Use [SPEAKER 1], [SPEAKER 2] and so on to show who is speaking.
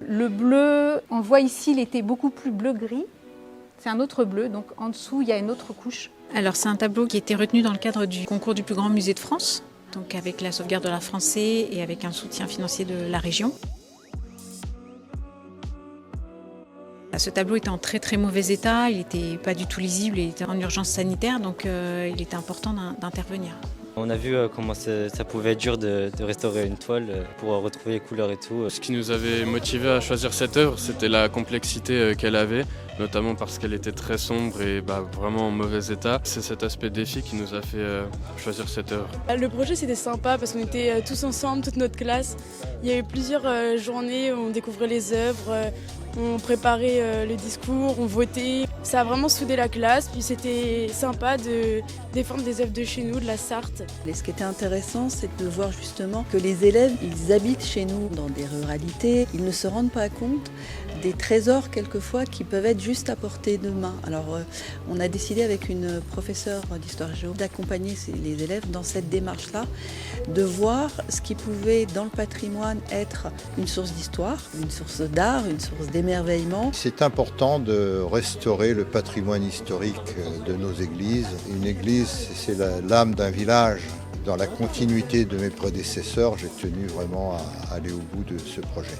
[SPEAKER 1] Le bleu, on le voit ici, il était beaucoup plus bleu-gris. C'est un autre bleu, donc en dessous, il y a une autre couche.
[SPEAKER 2] Alors c'est un tableau qui a été retenu dans le cadre du concours du plus grand musée de France, donc avec la sauvegarde de l'art français et avec un soutien financier de la région. Ce tableau était en très très mauvais état, il n'était pas du tout lisible, il était en urgence sanitaire, donc il était important d'intervenir.
[SPEAKER 3] On a vu comment ça pouvait être dur de restaurer une toile pour retrouver les couleurs et tout.
[SPEAKER 4] Ce qui nous avait motivé à choisir cette œuvre, c'était la complexité qu'elle avait, notamment parce qu'elle était très sombre et vraiment en mauvais état. C'est cet aspect défi qui nous a fait choisir cette œuvre.
[SPEAKER 5] Le projet c'était sympa parce qu'on était tous ensemble, toute notre classe. Il y a eu plusieurs journées où on découvrait les œuvres, on préparait le discours, on votait. Ça a vraiment soudé la classe, puis c'était sympa de défendre des œuvres de chez nous, de la Sarthe.
[SPEAKER 6] Et ce qui était intéressant, c'est de voir justement que les élèves, ils habitent chez nous dans des ruralités, ils ne se rendent pas compte des trésors quelquefois qui peuvent être juste à portée de main. Alors on a décidé avec une professeure d'histoire géo d'accompagner les élèves dans cette démarche-là, de voir ce qui pouvait dans le patrimoine être une source d'histoire, une source d'art, une source d'émerveillement.
[SPEAKER 7] C'est important de restaurer le patrimoine historique de nos églises. Une église, c'est l'âme d'un village. Dans la continuité de mes prédécesseurs, j'ai tenu vraiment à aller au bout de ce projet.